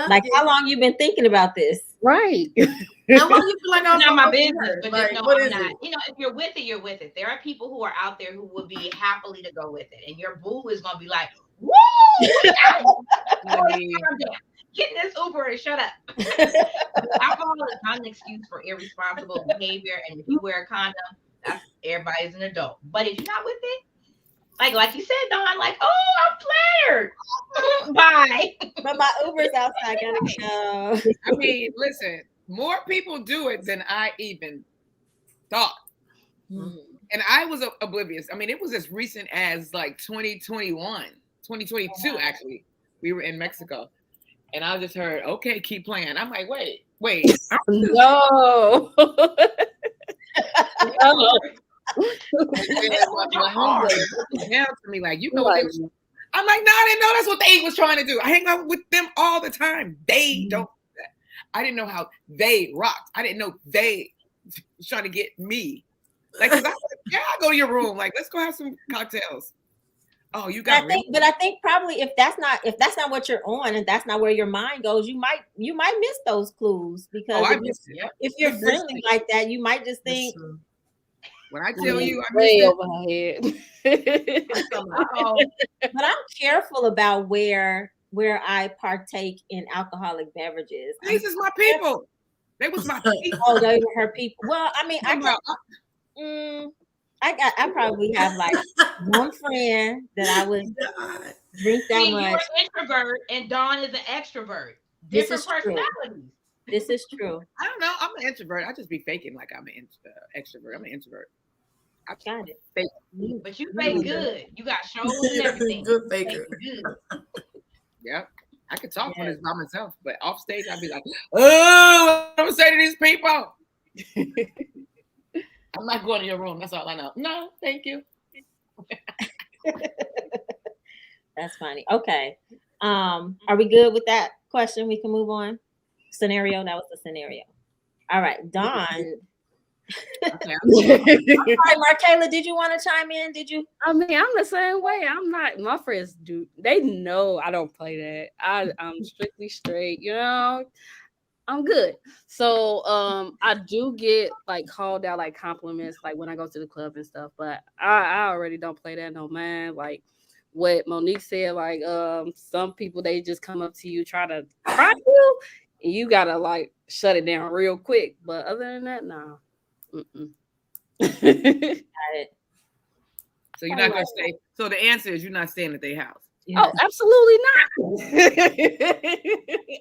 Like, how long you been thinking about this? Right. And what do you feel like it's not my business, but like, just know I'm not. If you're with it, you're with it. There are people who are out there who would be happily to go with it. And your boo is going to be like, woo! Get in this Uber and shut up. Alcohol is not an excuse for irresponsible behavior. And if you wear a condom, everybody's an adult. But if you're not with it, like you said, Dawn, like, oh, I'm flattered. Bye. But my Uber's outside. Gotta go. I mean, listen, more people do it than I even thought. Mm-hmm. And I was oblivious. I mean, it was as recent as like 2022, actually. We were in Mexico. And I just heard, okay, keep playing. I'm like, wait. No. My homeboy down to me like, you know what? I'm like, no, I didn't know that's what they was trying to do. I hang out with them all the time. They don't do that. I didn't know how they rocked. I didn't know they was trying to get me. Like, cause I'll go to your room. Like, let's go have some cocktails. Oh, you got me. But I think probably if that's not what you're on and that's not where your mind goes, you might miss those clues because if you're friendly like that, you might just think When I tell you, I way miss over her head. But I'm careful about where I partake in alcoholic beverages. These is my people. They was my people. Oh, they were her people. Well, I mean, I probably have like one friend that I would drink that See, much. you're an introvert and Dawn is an extrovert. This Different is true. personalities. This is true. I don't know. I'm an introvert. I just be faking like I'm an extrovert. I'm an introvert. I got it. Fake. But you fake good. You got shows and everything. Good faker. Good. Yeah. I could talk when it's by myself, but off stage I'd be like, oh, what I'm gonna say to these people. I'm not going to your room. That's all I know. No, thank you. That's funny. Okay. Are we good with that question? We can move on. Scenario. That was the scenario. All right, Dawn. Okay, All right, Markayla, did you want to chime in? Did you? I mean, I'm the same way. I'm not. My friends do. They know I don't play that. I'm strictly straight. You know, I'm good. So I do get like called out like compliments like when I go to the club and stuff. But I already don't play that no man. Like what Monique said. Like some people they just come up to you try to cry you, and you gotta like shut it down real quick. But other than that, no. Got it. So you're not gonna stay. So the answer is you're not staying at their house. Oh, absolutely not.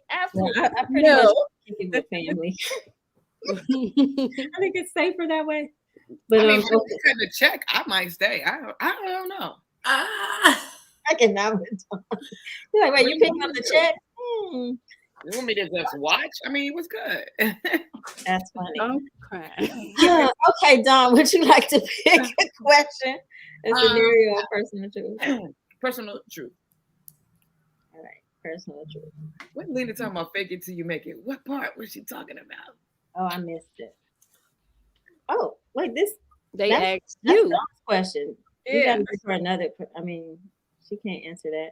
Absolutely. I pretty much keep it with family. I think it's safer that way. But I mean, if you're cutting a check, I might stay. I don't know. I cannot. You're like, wait, you picking up the check? You want me to just watch? I mean, what's good? That's funny. I'm crying. Okay, Dawn, would you like to pick a question? A scenario or personal truth? Personal truth. All right, personal truth. What Lena talking about fake it till you make it? What part was she talking about? Oh, I missed it. Oh, wait, They asked that's you. Dawn's question. You Yeah. got to look for another. I mean, she can't answer that.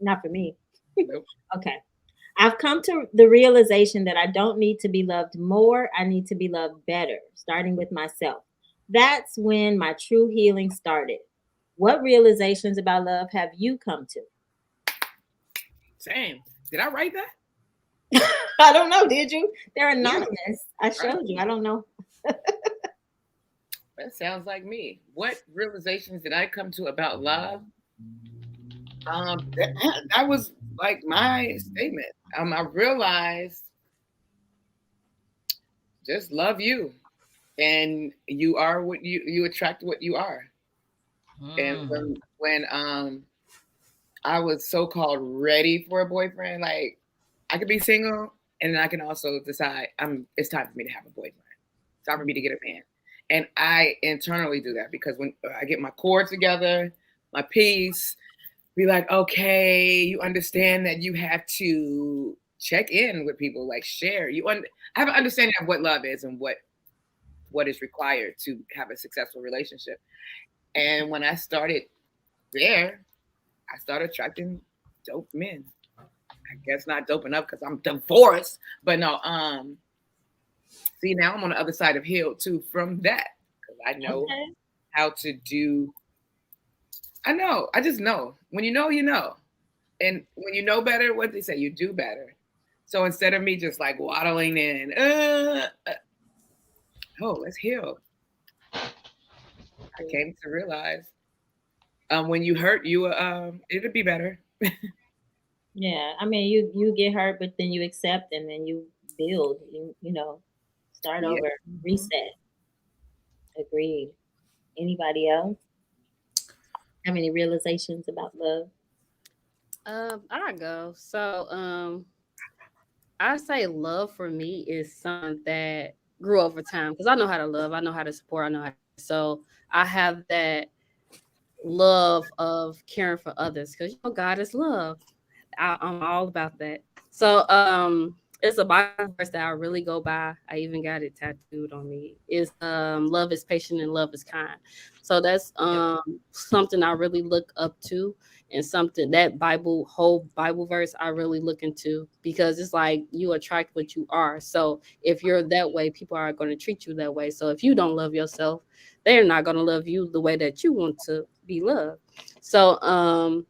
Not for me. Nope. Okay. I've come to the realization that I don't need to be loved more. I need to be loved better, starting with myself. That's when my true healing started. What realizations about love have you come to? Same. Did I write that? I don't know. Did you? They're anonymous. I showed you. I don't know. That sounds like me. What realizations did I come to about love? That was like my statement. I realized just love you, and you are what you attract what you are. And when I was so-called ready for a boyfriend, like I could be single, and then I can also decide it's time for me to have a boyfriend. It's time for me to get a man. And I internally do that because when I get my core together, my peace, be like, okay, you understand that you have to check in with people, like share. I have an understanding of what love is and what is required to have a successful relationship. And when I started there, I started attracting dope men. I guess not dope enough because I'm divorced, but no. See, now I'm on the other side of healed too from that because I know how to do. I just know. When you know, you know. And when you know better, what they say, you do better. So instead of me just like waddling in, let's heal. I came to realize when you hurt, it'll be better. Yeah, I mean, you get hurt, but then you accept, and then you build. Start over, reset. Agreed. Anybody else have any realizations about love? I go. So I say love for me is something that grew over time because I know how to love, I know how to support, so I have that love of caring for others because God is love. I'm all about that. So It's a Bible verse that I really go by. I even got it tattooed on me. It's love is patient and love is kind. So that's something I really look up to, and something that whole Bible verse I really look into, because it's like you attract what you are. So if you're that way, people are going to treat you that way. So if you don't love yourself, they're not going to love you the way that you want to be loved. So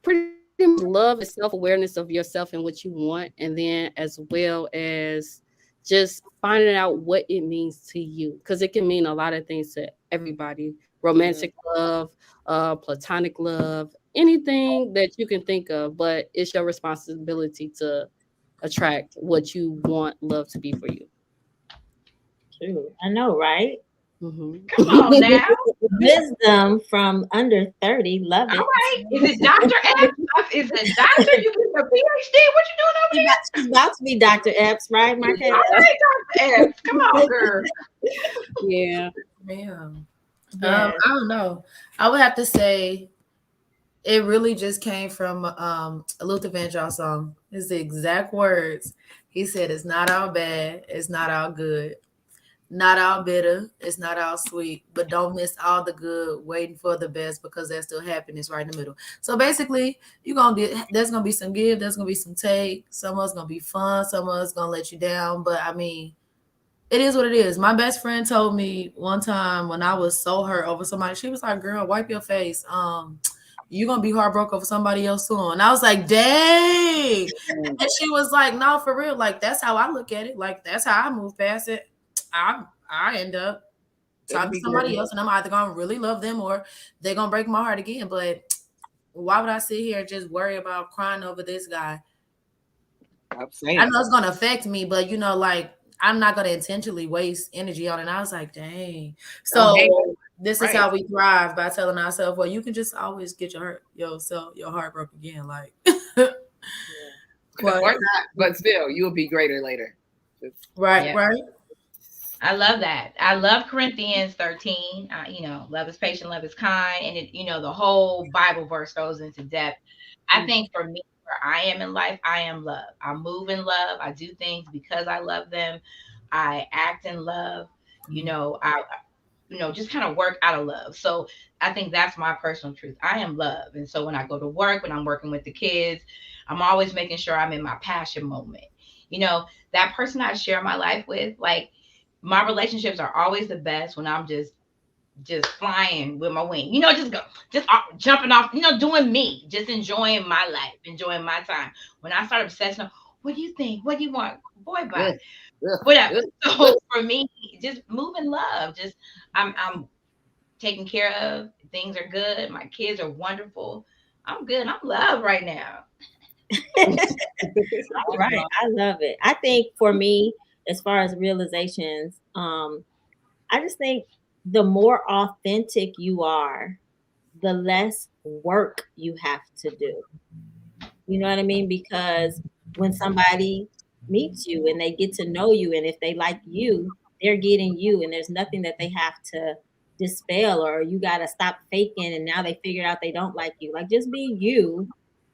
pretty much love is self-awareness of yourself and what you want, and then as well as just finding out what it means to you, because it can mean a lot of things to everybody. Romantic love, platonic love, anything that you can think of, but it's your responsibility to attract what you want love to be for you. True. I know, right? Mm-hmm. Come on now. Wisdom from under 30. Love it. All right. Is it Dr. Epps? Is it Doctor? You getting a PhD? What you doing over here? She's about to be Dr. Epps, right, Markayla? All right, Dr. Epps. Come on, girl. Yeah. Man. Yes. I don't know. I would have to say it really just came from a Luther Vandross song. It's the exact words. He said, "It's not all bad, it's not all good, not all bitter, it's not all sweet, but don't miss all the good, waiting for the best, because there's still happiness right in the middle." So basically, there's gonna be some give, there's gonna be some take. Some of it's gonna be fun, some of it's gonna let you down. But I mean, it is what it is. My best friend told me one time when I was so hurt over somebody, she was like, "Girl, wipe your face. You're gonna be heartbroken over somebody else soon." And I was like, "Dang." And she was like, "No, for real. Like, that's how I look at it. Like, that's how I move past it. I end up talking to somebody else, and I'm either gonna really love them or they're gonna break my heart again. But why would I sit here and just worry about crying over this guy? I'm saying. I know it's gonna affect me, but like, I'm not gonna intentionally waste energy on it." And I was like, "Dang." So this is how we thrive, by telling ourselves, well, you can just always get your heart broken again. Like, or not, but still, you'll be greater later. Right. I love that. I love Corinthians 13. Love is patient, love is kind, and the whole Bible verse goes into depth. I think for me, where I am in life, I am love. I move in love. I do things because I love them. I act in love. I just kind of work out of love. So I think that's my personal truth. I am love. And so when I go to work, when I'm working with the kids, I'm always making sure I'm in my passion moment. That person I share my life with, like, my relationships are always the best when I'm just flying with my wing, just jumping off, doing me, just enjoying my life, enjoying my time. When I start obsessing, what do you think? What do you want? Boy, bye. Whatever. So for me, just move in love. Just I'm taken care of. Things are good. My kids are wonderful. I'm good. I'm loved right now. All right. I love it. I think for me, as far as realizations, I just think the more authentic you are, the less work you have to do. You know what I mean? Because when somebody meets you and they get to know you, and if they like you, they're getting you, and there's nothing that they have to dispel, or you got to stop faking and now they figured out they don't like you. Like, just be you,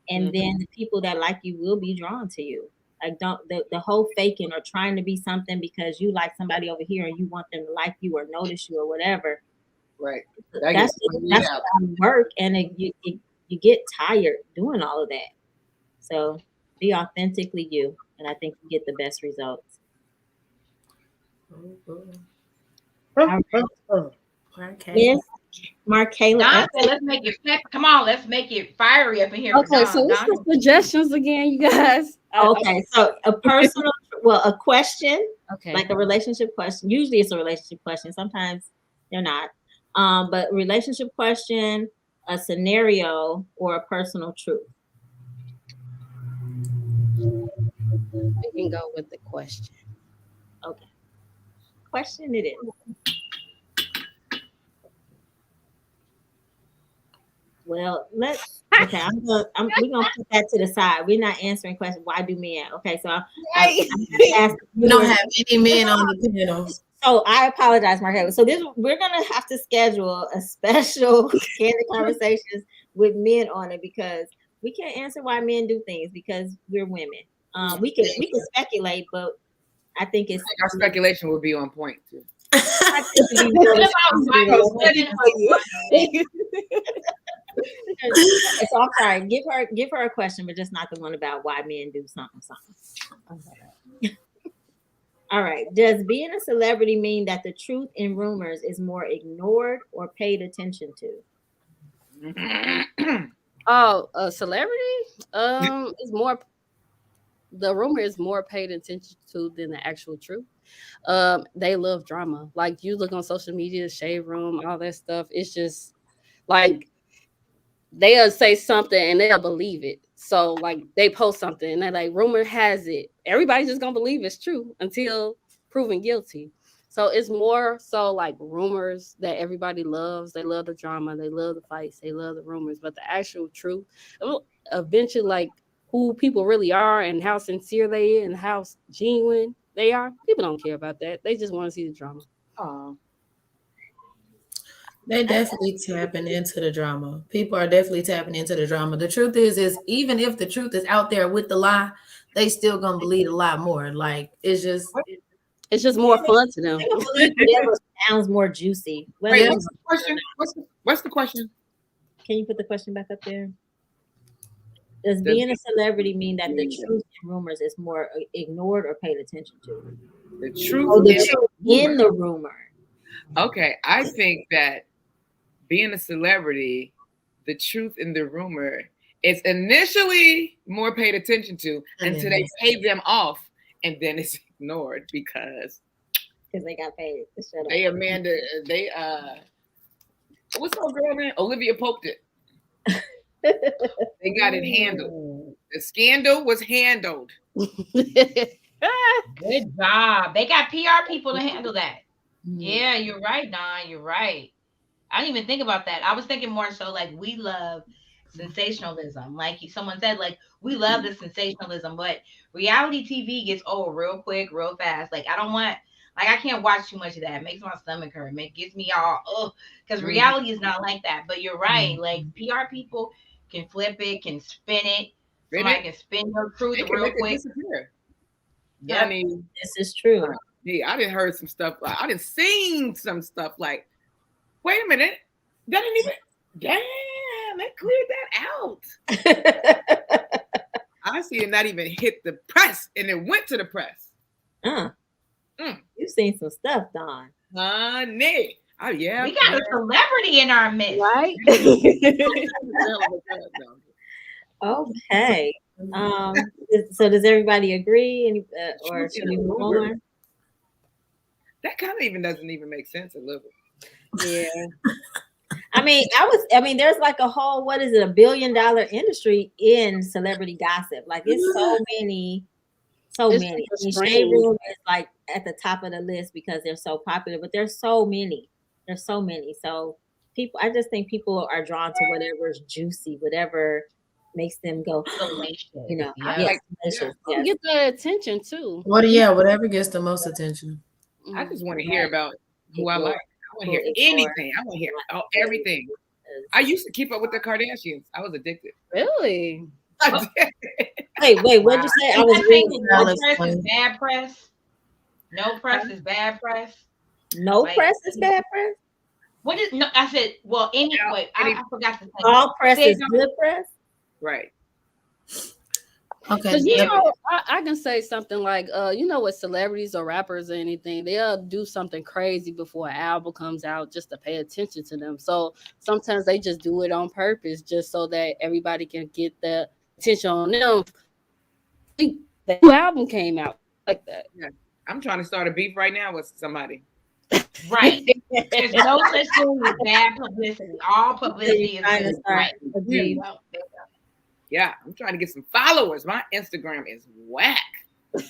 and then the people that like you will be drawn to you. Like, don't the whole faking or trying to be something because you like somebody over here and you want them to like you or notice you or whatever. Right. That's work, and you get tired doing all of that. So be authentically you, and I think you get the best results. Miss Markayla Epps. Let's make it come on, let's make it fiery up in here. Okay, so what's the suggestions again, you guys? Okay, so a personal, a question, okay, like a relationship question. Usually it's a relationship question. Sometimes they're not. But relationship question, a scenario, or a personal truth. We can go with the question. Okay. Question it is. Well, we're gonna put that to the side. We're not answering questions. Why do men? Okay, so we don't have any men on the panel. So I apologize, Markayla. So we're gonna have to schedule a special Candid Conversations with men on it, because we can't answer why men do things because we're women. We can speculate, but I think it's Our speculation will be on point too. I think it'd be more responsible to let people so I'm sorry. Give her a question, but just not the one about why men do something. Okay. All right. Does being a celebrity mean that the truth in rumors is more ignored or paid attention to? Oh, a celebrity? Is more the rumor is more paid attention to than the actual truth. They love drama. Like you look on social media, shade room, all that stuff. It's just like they'll say something and they'll believe it. So like they post something and they're like, rumor has it. Everybody's just gonna believe it's true until proven guilty. So it's more so like rumors that everybody loves. They love the drama, they love the fights, they love the rumors, but the actual truth, eventually, like who people really are and how sincere they are and how genuine they are, people don't care about that. They just want to see the drama. Oh, They're definitely tapping into the drama. People are definitely tapping into the drama. The truth is even if the truth is out there with the lie, they still gonna believe a lot more. Like it's just more fun to them. Whatever sounds more juicy. wait, what's the question? What's the question? Can you put the question back up there? Does being a celebrity mean that the truth in rumors is more ignored or paid attention to? The truth, truth in the rumor. Okay, I think that being a celebrity, the truth in the rumor is initially more paid attention to until they pay them off, and then it's ignored because they got paid. They what's her girl name? Olivia Pope it. They got it handled. The scandal was handled. Good job. They got PR people to handle that. Yeah, you're right, Don. You're right. I didn't even think about that. I was thinking more so like we love sensationalism. Like someone said, like we love the sensationalism, but reality TV gets old real quick, real fast. Like I can't watch too much of that. It makes my stomach hurt. It gets me all because reality is not like that. But you're right. Like PR people can flip it, can spin it. Somebody can spin your truth real quick. Yeah, I mean, this is true. Yeah, I didn't heard some stuff. I didn't seen some stuff like, wait a minute, that didn't even. Damn, they cleared that out. I see it not even hit the press, and it went to the press. You've seen some stuff, Don. Honey. Oh, yeah. We got a celebrity in our midst. Right? Okay. So does everybody agree? Or should we move on? That kind of even doesn't even make sense a little. Yeah. I mean, there's like a whole, what is it, $1 billion industry in celebrity gossip. Like it's so many. Shade Room is like at the top of the list because they're so popular, but there's so many. So I just think people are drawn to whatever is juicy, whatever makes them go, you know, get the attention too. Whatever gets the most attention. I just want to hear about who I like. I want to hear anything. I want to hear everything. I used to keep up with the Kardashians. I was addicted. Really? Wait, what'd you say? I was reading. No press is bad press. No press is bad press. No press is bad press. What is no? I said, well, anyway, I forgot to say. All press is good press. Right. Okay. I can say something like, with celebrities or rappers or anything, they'll do something crazy before an album comes out just to pay attention to them. So sometimes they just do it on purpose, just so that everybody can get the attention on them. The new album came out like that. Yeah. I'm trying to start a beef right now with somebody. Right. There's no such thing as bad publicity. All publicity is good. Right. Yeah, I'm trying to get some followers. My Instagram is whack. Okay.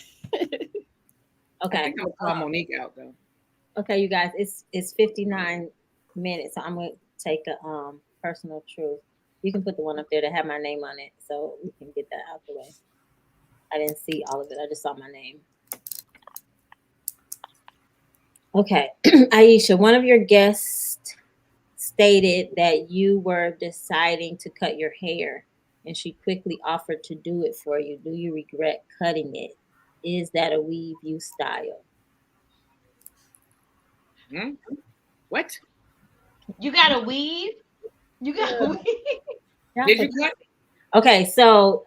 I think I'm gonna call Monique out though. Okay, you guys, it's 59 minutes, so I'm gonna take a personal truth. You can put the one up there that have my name on it, so we can get that out the way. I didn't see all of it. I just saw my name. Okay, Aisha, one of your guests stated that you were deciding to cut your hair. and she quickly offered to do it for you. Do you regret cutting it? Is that a weave you style? Hmm? What? You got to weave. You got to weave. Did you cut? Okay, so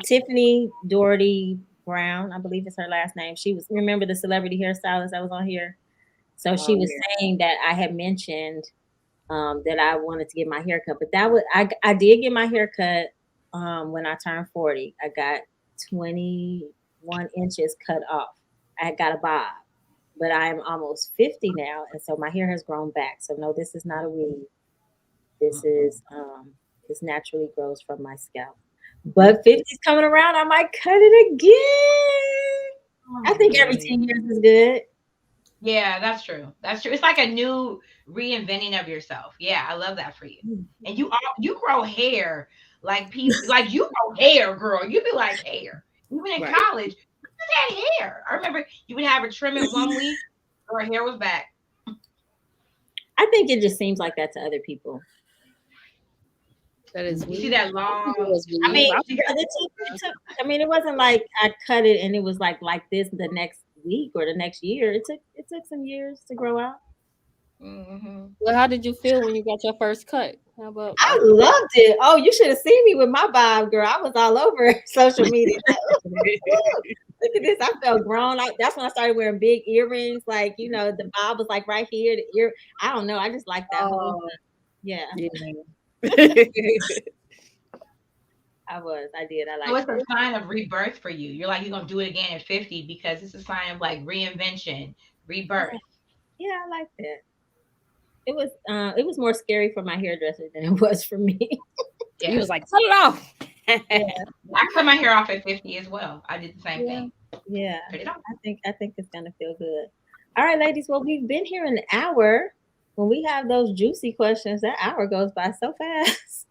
Tiffany Doherty Brown, I believe is her last name. She was, remember the celebrity hairstylist that was on here. So she Oh, was yeah. saying that I had mentioned that I wanted to get my hair cut, but that was I did get my hair cut when I turned 40. I got 21 inches cut off. I got a bob, but I'm almost 50 now, and so my hair has grown back. So no, this is not a weave. This is this naturally grows from my scalp. But 50's coming around, I might cut it again. I think every 10 years is good. Yeah, that's true. That's true. It's like a new reinventing of yourself. Yeah, I love that for you. And you grow hair like people, like you grow hair, girl. You be like hair. Even in Right. college, you just had hair. I remember you would have a trim it one week, or her hair was back. I think it just seems like that to other people. That is You see weird. that long. I mean, You got- I mean, it wasn't like I cut it and it was like this the next week or the next year. It took some years to grow out. Mhm. Well, how did you feel when you got your first cut? How about I loved it. Oh, you should have seen me with my bob, girl. I was all over social media. Like, look at this. I felt grown. That's when I started wearing big earrings. Like, the bob was like right here. The ear. I don't know. I just like that whole. Yeah, yeah. I did. I So like it's a it. sign of rebirth for you. You're like you're gonna do it again at 50 because it's a sign of like reinvention, rebirth. Yeah, I like that. It was more scary for my hairdresser than it was for me. He Yeah. was like, cut it off. Yeah, I cut my hair off at 50 as well. I did the same yeah, thing. yeah. Cut it off. I think it's gonna feel good. All right, ladies. Well, we've been here an hour. When we have those juicy questions, that hour goes by so fast.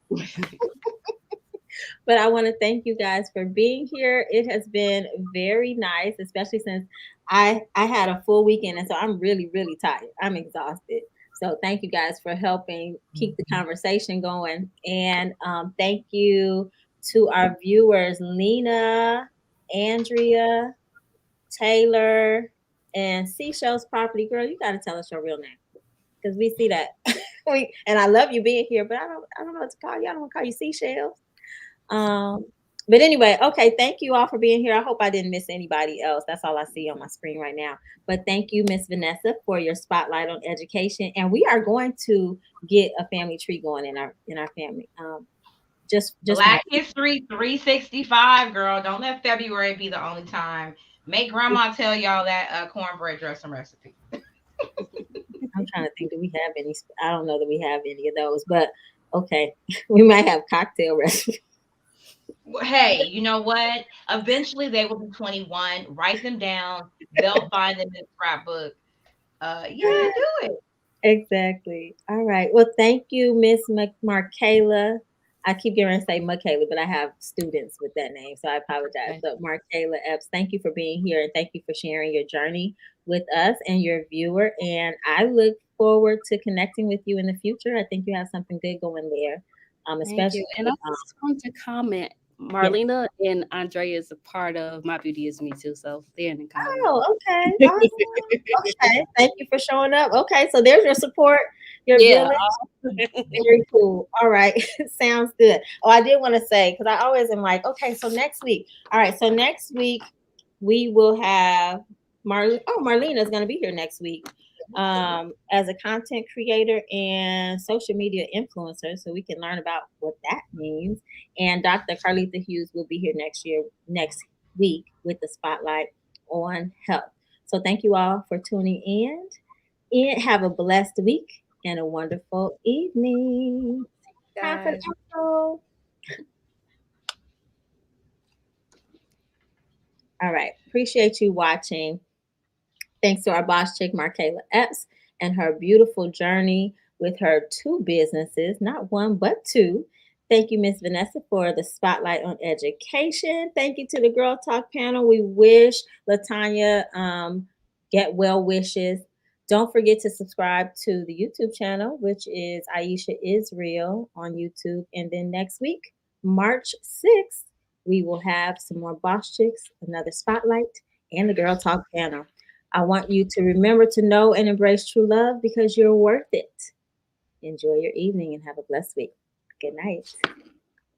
But I want to thank you guys for being here. It has been very nice, especially since I had a full weekend, and so I'm really really tired. I'm exhausted. So thank you guys for helping keep the conversation going, and thank you to our viewers, Lena, Andrea, Taylor, and Seashells Property. Girl, you got to tell us your real name because we see that. And I love you being here, but I don't know what to call you. I don't want to call you Seashells. Um, but anyway, okay, thank you all for being here. I hope I didn't miss anybody else. That's all I see on my screen right now. But thank you, Miss Vanessa, for your spotlight on education. And we are going to get a family tree going in our family. Just Black History 365, girl. Don't let February be the only time. Make grandma tell y'all that cornbread dressing recipe. I'm trying to think. Do we have any? I don't know that we have any of those, but okay, we might have cocktail recipes. Well, hey, you know what? Eventually they will be 21. Write them down. They'll find them in the scrapbook. Yeah, do it. Exactly. All right. Well, thank you, Miss Markayla. I keep getting to say Markayla, but I have students with that name, so I apologize. Okay. But Markayla Epps, thank you for being here and thank you for sharing your journey with us and your viewer. And I look forward to connecting with you in the future. I think you have something good going there, Thank especially. you. And I just want to comment, Yes. Marlena and Andrea is a part of My Beauty Is Me too, so they're in the comment. Oh, okay. Awesome. Okay. Thank you for showing up. Okay, so there's your support, your Yeah. village. Very cool. All right. Sounds good. Oh, I did want to say, because I always am like, okay, so next week. All right. So next week we will have Marlene. Oh, Marlena is going to be here next week as a content creator and social media influencer. So we can learn about what that means. And Dr. Carletha Hughes will be here next week with the spotlight on health. So thank you all for tuning in. And have a blessed week and a wonderful evening. Time for the Guys. outro. All right. Appreciate you watching. Thanks to our boss chick, Markayla Epps, and her beautiful journey with her two businesses, not one, but two. Thank you, Miss Vanessa, for the spotlight on education. Thank you to the Girl Talk panel. We wish LaTanya get well wishes. Don't forget to subscribe to the YouTube channel, which is Aisha isReal on YouTube. And then next week, March 6th, we will have some more Boss Chicks, another spotlight, and the Girl Talk panel. I want you to remember to know and embrace true love because you're worth it. Enjoy your evening and have a blessed week. Good night.